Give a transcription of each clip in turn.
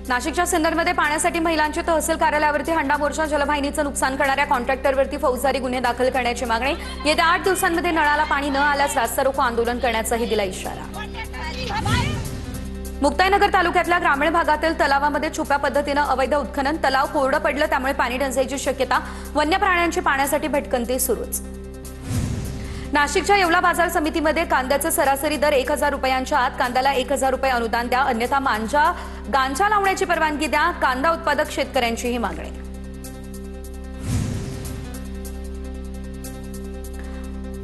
नाशिकच्या सिन्नरमध्ये पाण्यासाठी महिलांची तहसील कार्यालयावरती हंडा मोर्चा, जलवाहिनीचं नुकसान करणाऱ्या कॉन्ट्रॅक्टरवरती फौजदारी गुन्हे दाखल करण्याची मागणी। येत्या 8 दिवसांमध्ये नळाला पाणी न आल्यास रास्ता रोको आंदोलन करण्याचाही दिला इशारा। मुक्ताईनगर तालुक्यातल्या ग्रामीण भागातील तलावामध्ये छुप्या पद्धतीने अवैध उत्खनन, तलाव कोरडं पडलं त्यामुळे पाणी टंचाईची शक्यता, वन्य प्राण्यांची पाण्यासाठी भटकंती सुरूच। नाशिकच्या येवला बाजार समितीमध्ये कांद्याचे सरासरी दर 1000 रुपयांच्या आत, कांद्याला 1000 रुपये अनुदान द्या, अन्यथा गांजा लावण्याची परवानगी द्या, कांदा उत्पादक शेतकऱ्यांची ही मागणी।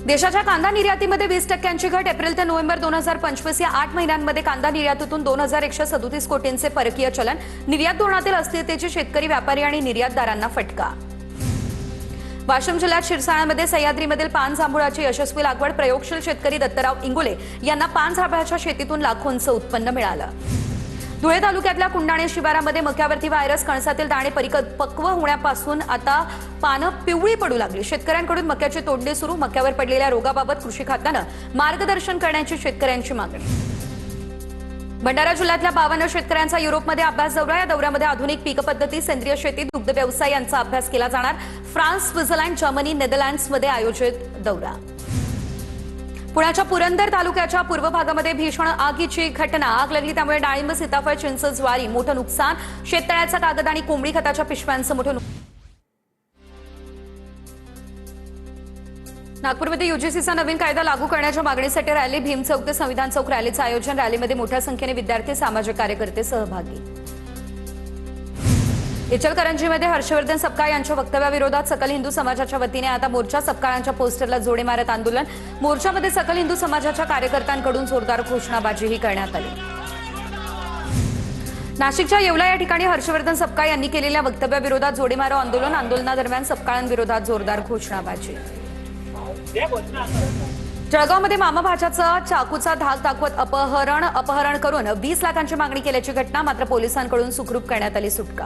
देशाच्या कांदा निर्यातीमध्ये 20% घट, एप्रिल ते नोव्हेंबर 2025 या 8 महिन्यांमध्ये कांदा निर्यातीतून 2137 कोटींचे परकीय चलन, निर्यात धोरणातील अस्थिरतेची शेतकरी, व्यापारी आणि निर्यातदारांना फटका। वाशिम जिल्ह्यात शिरसाळ्यामध्ये सह्याद्रीमधील पान जांभुळाची यशस्वी लागवड, प्रयोगशील शेतकरी दत्तराव इंगोले यांना पान जांभळाच्या शेतीतून लाखोंचं उत्पन्न मिळालं। धुळे तालुक्यातल्या कुंडाणे शिवारामध्ये मक्यावरती व्हायरस, कणसातील दाणे परिपक्व होण्यापासून आता पानं पिवळी पडू लागली, शेतकऱ्यांकडून मक्याची तोडणी सुरू, मक्यावर पडलेल्या रोगाबाबत कृषी खात्यानं मार्गदर्शन करण्याची शेतकऱ्यांची मागणी। भंडारा जिल्ह्यातल्या 52 शेतकऱ्यांचा युरोपमध्ये अभ्यास दौरा, या दौऱ्यामध्ये आधुनिक पीक पद्धती, सेंद्रिय शेती, दुग्ध व्यवसाय यांचा अभ्यास केला जाणार। फ्रान्स, स्वित्झर्लंड, जर्मनी, नेदरलँड्समध्ये आयोजित दौरा। पुण्याच्या पुरंदर तालुक्याच्या पूर्व भागामध्ये भीषण आगीची घटना, आग लागली त्यामुळे डाळिंब, सीताफळ, चिंच, ज्वारी मोठं नुकसान, शेततळ्याचा कागद आणि कोंबडी खताच्या पिशव्यांचं मोठं नुकसान। नागपूरमध्ये यूजीसीचा नवीन कायदा लागू करण्याच्या मागणीसाठी रॅली, भीम चौक ते संविधान चौक रॅलीचं आयोजन, रॅलीमध्ये मोठ्या संख्येने विद्यार्थी, सामाजिक कार्यकर्ते सहभागी। इचलकरंजीमध्ये हर्षवर्धन सपकाळ यांच्या वक्तव्याविरोधात सकल हिंदू समाजाच्या वतीने आता मोर्चा, सपकाळांच्या पोस्टरला जोडे मारत आंदोलन, मोर्चामध्ये सकल हिंदू समाजाच्या कार्यकर्त्यांकडून जोरदार घोषणाबाजीही करण्यात आली। नाशिकच्या येवला या ठिकाणी हर्षवर्धन सपकाळ यांनी केलेल्या वक्तव्याविरोधात जोडे मारो आंदोलन, आंदोलनादरम्यान सपकाळांविरोधात जोरदार घोषणाबाजी। जळगावमध्ये मामा भाच्याचा चाकूचा धाक दाखवत अपहरण करून 20 लाखांची मागणी केल्याची घटना, मात्र पोलिसांकडून सुखरूप करण्यात आली सुटका।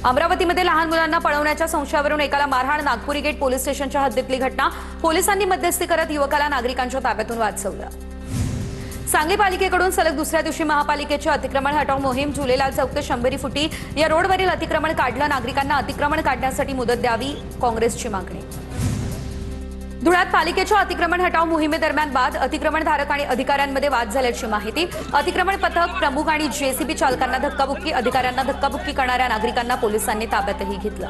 अमरावतीमध्ये लहान मुलांना पळवण्याच्या संशयावरून एकाला मारहाण, नागपुरी गेट पोलीस स्टेशनच्या हद्दीतली घटना, पोलिसांनी मध्यस्थी करत युवकाला नागरिकांच्या ताब्यातून वाचवलं। सांगली पालिकेकडून सलग दुसऱ्या दिवशी महापालिकेचे अतिक्रमण हटाव मोहीम, झुलेलाल चौक ते शंभरी फुटी या रोडवरील अतिक्रमण काढलं, नागरिकांना अतिक्रमण काढण्यासाठी मुदत द्यावी, काँग्रेसची मागणी। धुळ्यात पालिकेच्या अतिक्रमण हटाव मोहिमेदरम्यान वाद, अतिक्रमणधारक आणि अधिकाऱ्यांमध्ये वाद झाल्याची माहिती, अतिक्रमण पथक प्रमुख आणि जेसीबी चालकांना धक्काबुक्की, अधिकाऱ्यांना धक्काबुक्की करणाऱ्या नागरिकांना पोलिसांनी ताब्यातही घेतलं।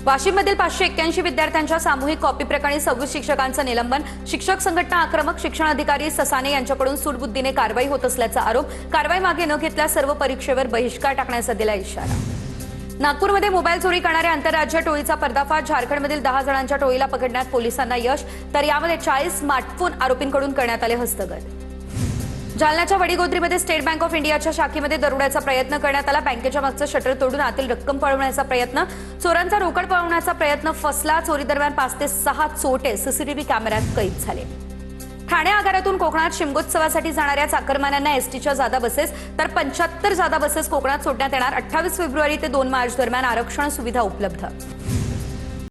वाशिममधील 581 विद्यार्थ्यांच्या सामूहिक कॉपी प्रकरणी 26 शिक्षकांचं निलंबन, शिक्षक संघटना आक्रमक, शिक्षण अधिकारी ससाने यांच्याकडून सूडबुद्धीने कारवाई होत असल्याचा आरोप, कारवाई मागे न घेतल्यास सर्व परीक्षेवर बहिष्कार टाकण्याचा दिला इशारा। नागपूरमध्ये मोबाईल चोरी करणाऱ्या आंतरराज्य टोळीचा पर्दाफाश, झारखंडमधील 10 जणांच्या टोळीला पकडण्यात पोलिसांना यश, तर यामध्ये 40 स्मार्टफोन आरोपींकडून करण्यात आले हस्तगत। जालन्याच्या वडीगोद्रीमध्ये स्टेट बँक ऑफ इंडियाच्या शाखेमध्ये दरोड्याचा प्रयत्न करण्यात आला, बँकेच्या मागचं शटर तोडून आतील रक्कम पळवण्याचा प्रयत्न, चोरांचा रोकड पळवण्याचा प्रयत्न फसला, चोरी दरम्यान 5 ते 6 चोरटे सीसीटीव्ही कॅमेऱ्यात कैद झाले। ठाणे आगारातून कोकणात शिमगोत्सवासाठी जाणाऱ्या चाकरमान्यांना एसटीच्या जादा बसेस तर 75 जादा बसेस कोकणात सोडण्यात येणार, 28 फेब्रुवारी ते 2 मार्च दरम्यान आरक्षण सुविधा उपलब्ध।